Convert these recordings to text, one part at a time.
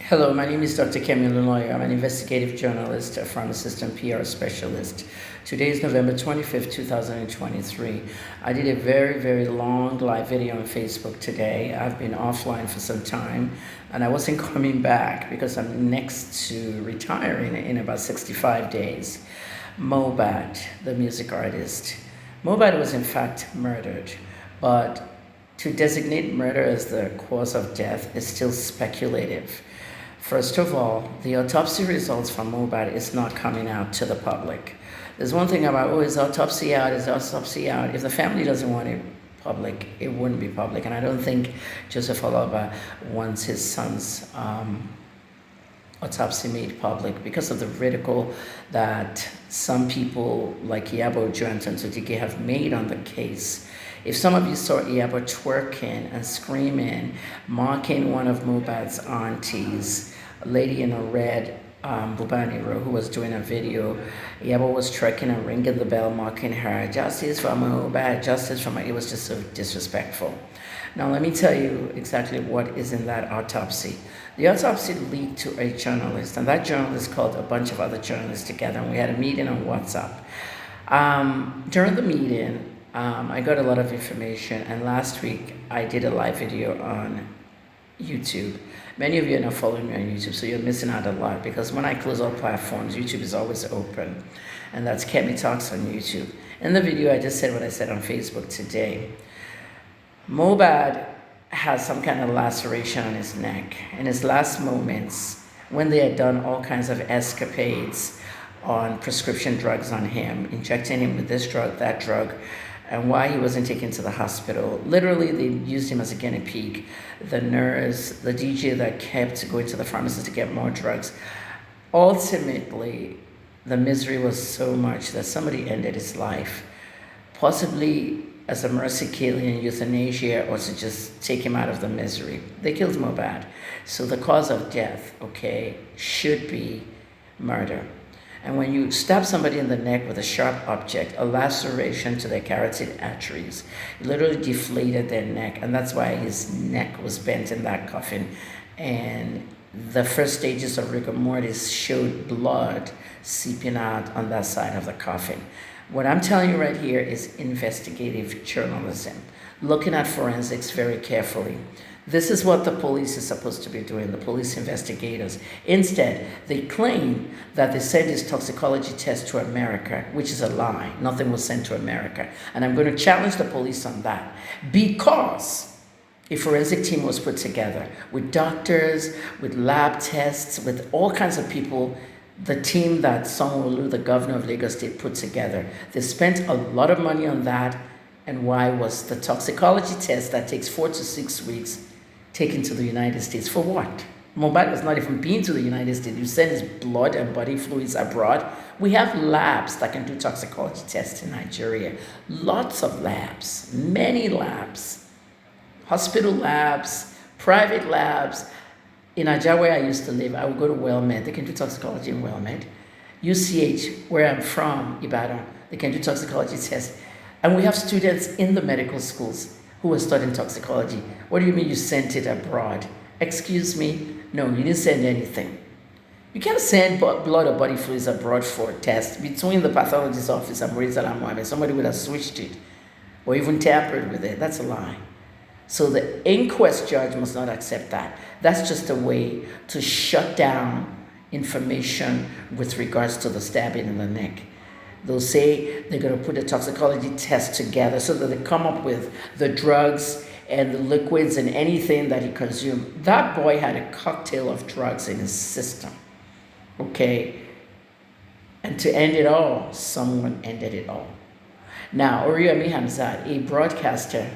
Hello, my name is Dr. Kemi Lunoyo. I'm an investigative journalist, a pharmacist, and PR specialist. Today is November 25th, 2023. I did a very long live video on Facebook today. I've been offline for some time, and I wasn't coming back because I'm next to retiring in about 65 days. Mohbad, the music artist. Mohbad was in fact murdered, but to designate murder as the cause of death is still speculative. First of all, the autopsy results from Mohbad is not coming out to the public. There's one thing about, is autopsy out, is autopsy out? If the family doesn't want it public, it wouldn't be public. And I don't think Joseph Aloba wants his son's autopsy made public because of the ridicule that some people like Iyabo Ojo and Tonto have made on the case. If some of you saw Iyabo twerking and screaming, mocking one of Mohbad's aunties, a lady in a red Bubaniro who was doing a video, Iyabo was twerking and ringing the bell, mocking her, justice for Mohbad, justice for Mohbad. It was just so disrespectful. Now, let me tell you exactly what is in that autopsy. The autopsy leaked to a journalist, and that journalist called a bunch of other journalists together, and we had a meeting on WhatsApp. During the meeting, I got a lot of information, and last week I did a live video on YouTube. Many of you are not following me on YouTube, so you're missing out a lot because when I close all platforms, YouTube is always open, and that's Kemi Talks on YouTube. In the video, I just said what I said on Facebook today. Mohbad has some kind of laceration on his neck. In his last moments, when they had done all kinds of escapades on prescription drugs on him, injecting him with this drug, that drug, and why he wasn't taken to the hospital. Literally, they used him as a guinea pig. The nurse, the DJ that kept going to the pharmacist to get more drugs. Ultimately, the misery was so much that somebody ended his life, possibly as a mercy killing, euthanasia, or to just take him out of the misery. They killed Mohbad. So the cause of death, should be murder. And when you stab somebody in the neck with a sharp object, a laceration to their carotid arteries, it literally deflated their neck, and that's why his neck was bent in that coffin. And the first stages of rigor mortis showed blood seeping out on that side of the coffin. What I'm telling you right here is investigative journalism, looking at forensics very carefully. This is what the police is supposed to be doing, the police investigators. Instead, they claim that they sent his toxicology test to America, which is a lie. Nothing was sent to America. And I'm going to challenge the police on that because a forensic team was put together with doctors, with lab tests, with all kinds of people. The team that Sanwo-Olu, the governor of Lagos State, put together. They spent a lot of money on that. And why was the toxicology test that takes 4 to 6 weeks taken to the United States? For what? Mohbad has not even been to the United States. You send his blood and body fluids abroad. We have labs that can do toxicology tests in Nigeria. Lots of labs, many labs, hospital labs, private labs. In Ajah, where I used to live, I would go to WellMed. They can do toxicology in WellMed. UCH, where I'm from, Ibadan, they can do toxicology tests. And we have students in the medical schools who are studying toxicology. What do you mean you sent it abroad? Excuse me? No, you didn't send anything. You can't send blood or body fluids abroad for a test. Between the pathologist's office and Maurice Salam Mohammed, somebody would have switched it or even tampered with it. That's a lie. So the inquest judge must not accept that. That's just a way to shut down information with regards to the stabbing in the neck. They'll say they're going to put a toxicology test together so that they come up with the drugs and the liquids and anything that he consumed. That boy had a cocktail of drugs in his system. And to end it all, someone ended it all. Now, Oriyomi Hamzat, a broadcaster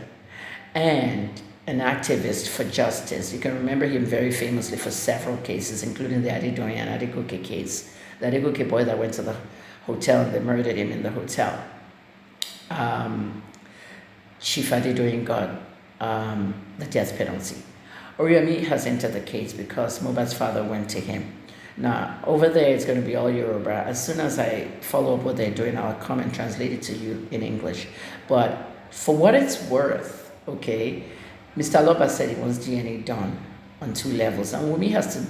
and an activist for justice. You can remember him very famously for several cases, including the Adedoyin and Adegoke case. The Adegoke boy that went to the hotel and they murdered him in the hotel. Chief Adedoyin got the death penalty. Oriyomi has entered the case because Mohbad's father went to him. Now, over there, it's going to be all Yoruba. As soon as I follow up what they're doing, I'll come and translate it to you in English. But for what it's worth, Mr. Aloba said he wants DNA done. on two levels. And Wumi has to,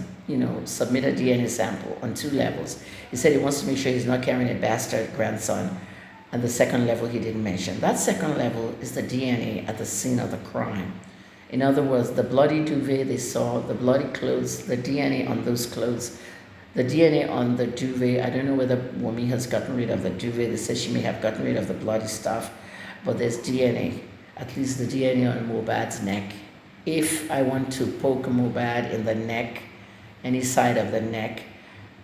submit a DNA sample on two levels. He said he wants to make sure he's not carrying a bastard grandson. And the second level he didn't mention. That second level is the DNA at the scene of the crime. In other words, the bloody duvet they saw, the bloody clothes, the DNA on those clothes, the DNA on the duvet. I don't know whether Wumi has gotten rid of the duvet. They said she may have gotten rid of the bloody stuff, but there's DNA, at least the DNA on Mohbad's neck. If I want to poke Mohbad in the neck, any side of the neck,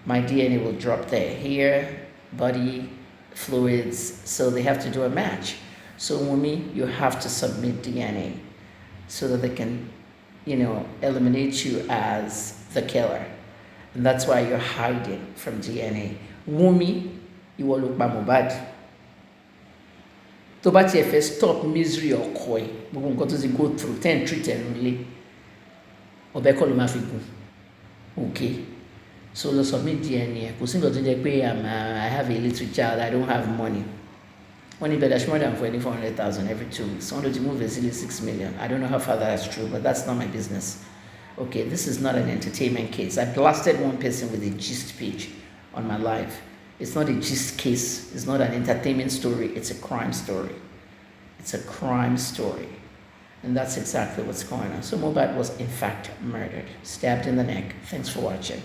my DNA will drop there. Here, body, fluids, so they have to do a match. So Wumi, you have to submit DNA so that they can, eliminate you as the killer. And that's why you're hiding from DNA. Wumi, you will look by Mohbad. To bá tiẹ̀ fẹ́ stop misery ọkọ ẹ̀, gbogbo nǹkan tó ti go through, ten treat ẹ̀ nílé, ọ̀bẹ kọ́ ló máa fi gùn. Okay. So lọ submit DNA. Kò sí nǹkan tó jẹ́ pé I have a little child, I don't have money. Wọ́n ní bẹ̀rẹ̀ more than 400,000 every 2 weeks. Wọ́n ló ti move easily 6 million. I don't know how far that's true, but that's not my business. Okay, this is not an entertainment case. I blasted one person with a gist page on my live. It's not a gist case. It's not an entertainment story. It's a crime story. It's a crime story. And that's exactly what's going on. So Mohbad was in fact murdered, stabbed in the neck. Thanks for watching.